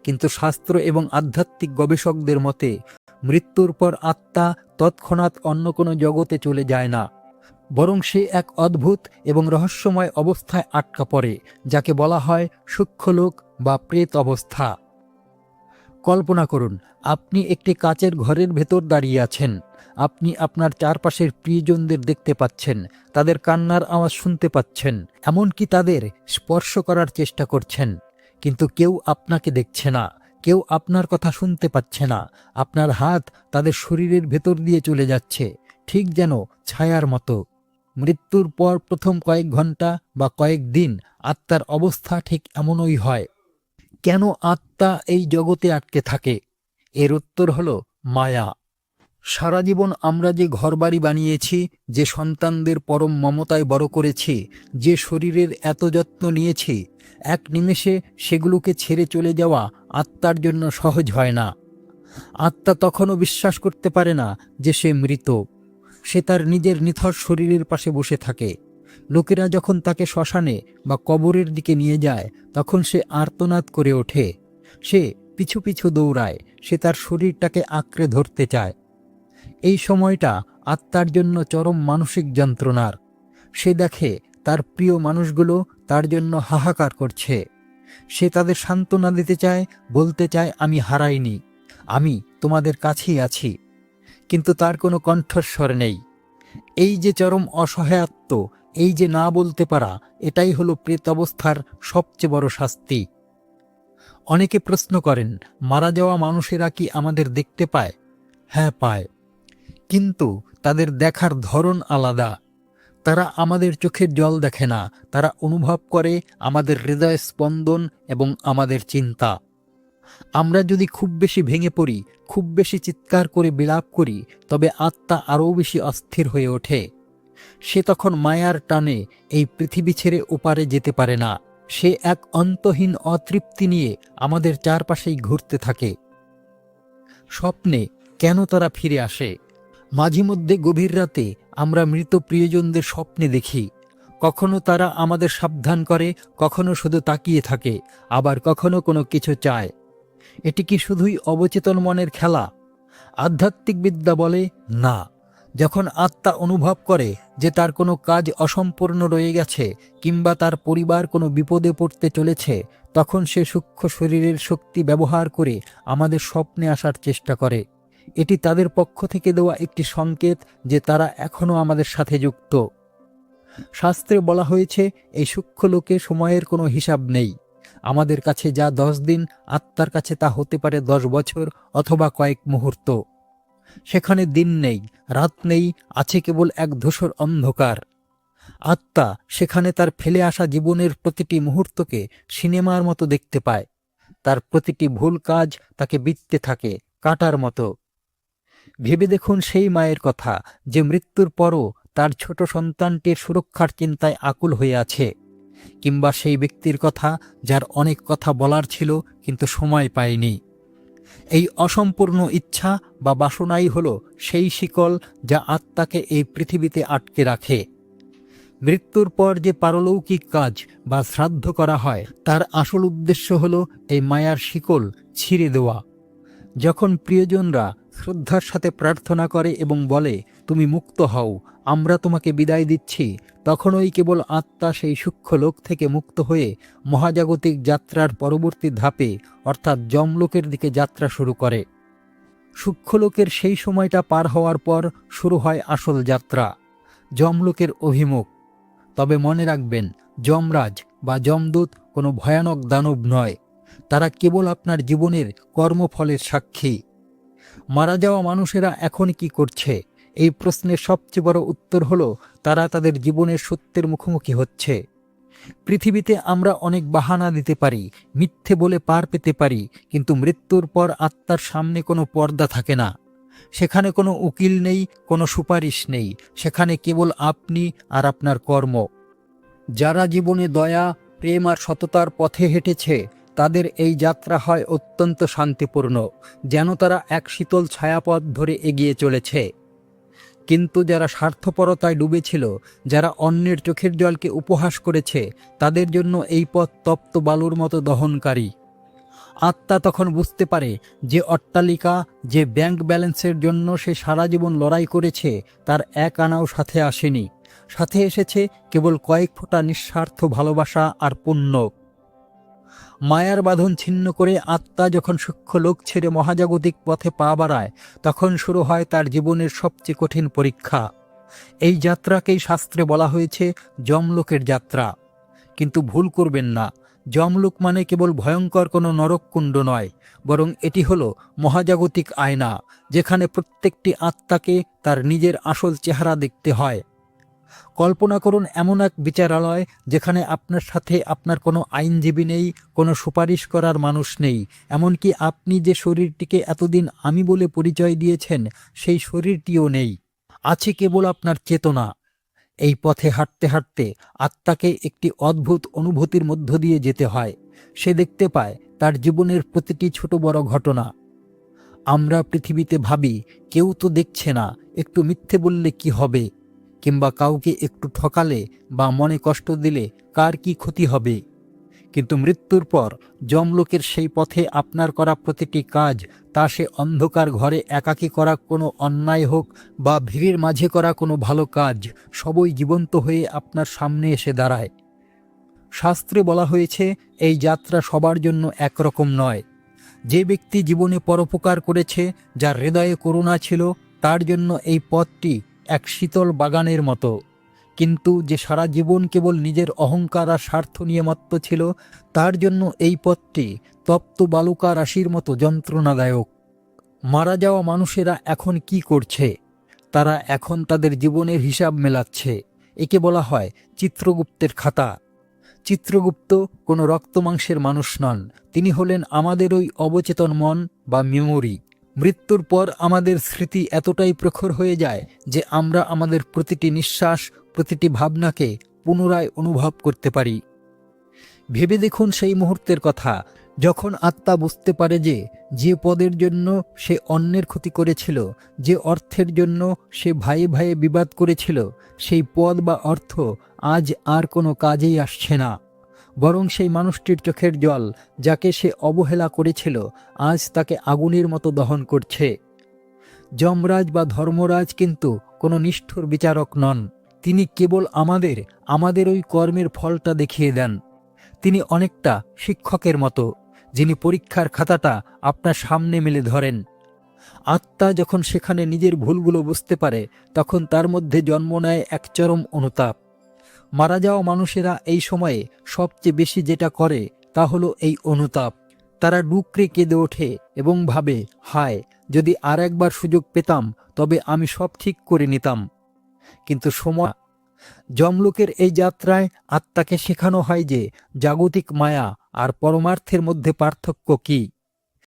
কিন্তু শাস্ত্র এবং আধ্যাত্মিক গবেষকদের মতে মৃত্যুর পর আত্মা তৎক্ষণাৎ অন্য কোনো জগতে চলে যায় না, বরং সে এক অদ্ভুত এবং রহস্যময় অবস্থায় আটকা পড়ে, যাকে বলা হয় সূক্ষ্মলোক বা প্রেত অবস্থা। কল্পনা করুন, আপনি একটি কাচের ঘরের ভেতর দাঁড়িয়ে আছেন। আপনি আপনার চারপাশের প্রিয়জনদের দেখতে পাচ্ছেন, তাদের কান্নার আওয়াজ শুনতে পাচ্ছেন, এমনকি তাদের স্পর্শ করার চেষ্টা করছেন। কিন্তু কেউ আপনাকে দেখছে না, কেউ আপনার কথা শুনতে পাচ্ছে না। আপনার হাত তাদের শরীরের ভেতর দিয়ে চলে যাচ্ছে, ঠিক যেন ছায়ার মতো। মৃত্যুর পর প্রথম কয়েক ঘন্টা বা কয়েক দিন আত্মার অবস্থা ঠিক এমনই হয়। কেন আত্মা এই জগতে আটকে থাকে? এর উত্তর হলো মায়া। সারা জীবন আমরা যে ঘরবাড়ি বানিয়েছি, যে সন্তানদের পরম মমতায় বড় করেছি, যে শরীরের এত যত্ন নিয়েছি, এক নিমেষে সেগুলোকে ছেড়ে চলে যাওয়া আত্মার জন্য সহজ হয় না। আত্মা তখনও বিশ্বাস করতে পারে না যে সে মৃত। সে তার নিজের নিথর শরীরের পাশে বসে থাকে। লোকেরা যখন তাকে শ্মশানে বা কবরের দিকে নিয়ে যায়, তখন সে আর্তনাদ করে ওঠে। সে পিছু পিছু দৌড়ায়, সে তার শরীরটাকে আঁকড়ে ধরতে চায়। এই সময়টা আত্মার জন্য চরম মানসিক যন্ত্রণার। সে দেখে তার প্রিয় মানুষগুলো তার জন্য হাহাকার করছে। সে তাদের সান্ত্বনা দিতে চায়, বলতে চায়, আমি হারাইনি, আমি তোমাদের কাছেই আছি। কিন্তু তার কোনো কণ্ঠস্বর নেই। এই যে চরম অসহায়ত্ব, এই যে না বলতে পারা, এটাই হলো প্রেত অবস্থার সবচেয়ে বড় শাস্তি। অনেকে প্রশ্ন করেন, মারা যাওয়া মানুষেরা কি আমাদের দেখতে পায়? হ্যাঁ, পায়, কিন্তু তাদের দেখার ধরন আলাদা। তারা আমাদের চোখের জল দেখে না, তারা অনুভব করে আমাদের হৃদয় স্পন্দন এবং আমাদের চিন্তা। আমরা যদি খুব বেশি ভেঙে পড়ি, খুব বেশি চিৎকার করে বিলাপ করি, তবে আত্মা আরও বেশি অস্থির হয়ে ওঠে। সে তখন মায়ার টানে এই পৃথিবী ছেড়ে ওপারে যেতে পারে না। সে এক অন্তহীন অতৃপ্তি নিয়ে আমাদের চারপাশেই ঘুরতে থাকে। স্বপ্নে কেন তারা ফিরে আসে? মাঝে মধ্যে গভীর রাতে আমরা মৃত প্রিয়জনদের স্বপ্নে দেখি। কখনো তারা আমাদের সাবধান করে, কখনো শুধু তাকিয়ে থাকে, আবার কখনো কোনো কিছু চায়। এটি কি শুধুই অবচেতন মনের খেলা? আধ্যাত্মিক বিদ্যা বলে না। যখন আত্মা অনুভব করে যে তার কোনো কাজ অসম্পূর্ণ রয়ে গেছে, কিংবা তার পরিবার কোনো বিপদে পড়তে চলেছে, তখন সে সূক্ষ্ম শরীরের শক্তি ব্যবহার করে আমাদের স্বপ্নে আসার চেষ্টা করে। এটি তাদের পক্ষ থেকে দেওয়া একটি সংকেত যে তারা এখনও আমাদের সাথে যুক্ত। শাস্ত্রে বলা হয়েছে, এই সূক্ষ্ম লোকে সময়ের কোনো হিসাব নেই। আমাদের কাছে যা 10 দিন, আত্মার কাছে তা হতে পারে 10 বছর অথবা কয়েক মুহূর্ত। সেখানে দিন নেই, রাত নেই, আছে কেবল এক ধূসর অন্ধকার। আত্মা সেখানে তার ফেলে আসা জীবনের প্রতিটি মুহূর্তকে সিনেমার মতো দেখতে পায়। তার প্রতিটি ভুল কাজ তাকে বিঁধতে থাকে কাঁটার মতো। ভেবে দেখুন সেই মায়ের কথা, যে মৃত্যুর পরও তার ছোট সন্তানটির সুরক্ষার চিন্তায় আকুল হয়ে আছে। কিংবা সেই ব্যক্তির কথা যার অনেক কথা বলার ছিল কিন্তু সময় পায়নি। এই অসম্পূর্ণ ইচ্ছা বা বাসনাই হলো সেই শিকল যা আত্মাকে এই পৃথিবীতে আটকে রাখে। মৃত্যুর পর যে পারলৌকিক কাজ বা শ্রাদ্ধ করা হয়, তার আসল উদ্দেশ্য হলো এই মায়ার শিকল ছিঁড়ে দেওয়া। যখন প্রিয়জনরা শ্রদ্ধার সাথে প্রার্থনা করে এবং বলে, তুমি মুক্ত হও, আমরা তোমাকে বিদায় দিচ্ছি, তখনই কেবল আত্মা সেই সূক্ষ্ম লোক থেকে মুক্ত হয়ে মহাজাগতিক যাত্রার পরবর্তী ধাপে অর্থাৎ যমলোকের দিকে যাত্রা শুরু করে। সূক্ষ্মলোকের সেই সময়টা পার হওয়ার পর শুরু হয় আসল যাত্রা, যমলোকের অভিমুখ। তবে মনে রাখবেন, যমরাজ বা যমদূত কোনো ভয়ানক দানব নয়। তারা কেবল আপনার জীবনের কর্মফলের সাক্ষী। মারা যাওয়া মানুষেরা এখন কি করছে? এই প্রশ্নের সবচেয়ে বড় উত্তর হলো, তারা তাদের জীবনের সত্যের মুখোমুখি হচ্ছে। পৃথিবীতে আমরা অনেক বাহানা দিতে পারি, মিথ্যে বলে পার পেতে পারি, কিন্তু মৃত্যুর পর আত্মার সামনে কোনো পর্দা থাকে না। সেখানে কোনো উকিল নেই, কোনো সুপারিশ নেই, সেখানে কেবল আপনি আর আপনার কর্ম। যারা জীবনে দয়া, প্রেম আর সততার পথে হেঁটেছে, তাদের এই যাত্রা হয় অত্যন্ত শান্তিপূর্ণ, যেন তারা এক শীতল ছায়াপথ ধরে এগিয়ে চলেছে। কিন্তু যারা স্বার্থপরতায় ডুবেছিল, যারা অন্যের চোখের জলকে উপহাস করেছে, তাদের জন্য এই পথ তপ্ত বালুর মতো দহনকারী। আত্মা তখন বুঝতে পারে যে অট্টালিকা, যে ব্যাংক ব্যালেন্সের জন্য সে সারা জীবন লড়াই করেছে, তার এক আনাও সাথে আসেনি। সাথে এসেছে কেবল কয়েক ফোঁটা নিঃস্বার্থ ভালোবাসা আর পুণ্য। মায়ার বাঁধন ছিন্ন করে আত্মা যখন সূক্ষ্ম লোক ছেড়ে মহাজাগতিক পথে পা বাড়ায়, তখন শুরু হয় তার জীবনের সবচেয়ে কঠিন পরীক্ষা। এই যাত্রাকেই শাস্ত্রে বলা হয়েছে যমলোকের যাত্রা। কিন্তু ভুল করবেন না, যমলোক মানে কেবল ভয়ঙ্কর কোনো নরককুণ্ড নয়, বরং এটি হলো মহাজাগতিক আয়না, যেখানে প্রত্যেকটি আত্মাকে তার নিজের আসল চেহারা দেখতে হয়। কল্পনা করুন এমন এক বিচারালয় যেখানে আপনার সাথে আপনার কোনো আইনজীবী নেই, কোনো সুপারিশ করার মানুষ নেই, এমনকি আপনি যে শরীরটিকে এতদিন আমি বলে পরিচয় দিয়েছেন সেই শরীরটিও নেই। আছে কেবল আপনার চেতনা। এই পথে হাঁটতে হাঁটতে আত্মাকে একটি অদ্ভুত অনুভূতির মধ্য দিয়ে যেতে হয়। সে দেখতে পায় তার জীবনের প্রতিটি ছোট বড় ঘটনা। আমরা পৃথিবীতে ভাবি কেউ তো দেখছে না, একটু মিথ্যে বললে কি হবে, কিংবা কাউকে একটু ঠকালে বা মনে কষ্ট দিলে কার কি ক্ষতি হবে। কিন্তু মৃত্যুর পর যমলোকের সেই পথে আপনার করা প্রতিটি কাজ, তা সে অন্ধকার ঘরে একাকী করা কোনো অন্যায় হোক বা ভিড়ের মাঝে করা কোনো ভালো কাজ, সবই জীবন্ত হয়ে আপনার সামনে এসে দাঁড়ায়। শাস্ত্রে বলা হয়েছে এই যাত্রা সবার জন্য একরকম নয়। যে ব্যক্তি জীবনে পরোপকার করেছে, যার হৃদয়ে করুণা ছিল, তার জন্য এই পথটি এক শীতল বাগানের মতো। কিন্তু যে সারা জীবন কেবল নিজের অহংকার আর স্বার্থ নিয়ে মত্ত ছিল, তার জন্য এই পথটি তপ্ত বালুকা রাশির মতো যন্ত্রণাদায়ক। মারা যাওয়া মানুষেরা এখন কি করছে? তারা এখন তাদের জীবনের হিসাব মেলাচ্ছে। একে বলা হয় চিত্রগুপ্তের খাতা। চিত্রগুপ্ত কোনো রক্তমাংসের মানুষ নন, তিনি হলেন আমাদের ওই অবচেতন মন বা মেমোরি। মৃত্যুর পর আমাদের স্মৃতি এতটাই প্রখর হয়ে যায় যে আমরা আমাদের প্রতিটি নিঃশ্বাস, প্রতিটি ভাবনাকে পুনরায় অনুভব করতে পারি। ভেবে দেখুন সেই মুহূর্তের কথা, যখন আত্মা বুঝতে পারে যে যে পদের জন্য সে অন্যের ক্ষতি করেছিল, যে অর্থের জন্য সে ভাইয়ে ভাইয়ে বিবাদ করেছিল, সেই পদ বা অর্থ আজ আর কোনো কাজেই আসছে না। বরং সেই মানুষটির চোখের জল, যাকে সে অবহেলা করেছিল, আজ তাকে আগুনের মতো দহন করছে। যমরাজ বা ধর্মরাজ কিন্তু কোনো নিষ্ঠুর বিচারক নন। তিনি কেবল আমাদের ওই কর্মের ফলটা দেখিয়ে দেন। তিনি অনেকটা শিক্ষকের মতো, যিনি পরীক্ষার খাতাটা আপনার সামনে মেলে ধরেন। আত্মা যখন সেখানে নিজের ভুলগুলো বুঝতে পারে, তখন তার মধ্যে জন্ম নেয় এক চরম অনুতাপ। মারা যাওয়া মানুষেরা এই সময়ে সবচেয়ে বেশি যেটা করে তা হলো এই অনুতাপ। তারা ডুকরে কেঁদে ওঠে এবং ভাবে, হায়, যদি আর একবার সুযোগ পেতাম তবে আমি সব ঠিক করে নিতাম। কিন্তু সময় যমলোকের এই যাত্রায় আত্মাকে শেখানো হয় যে জাগতিক মায়া আর পরমার্থের মধ্যে পার্থক্য কী।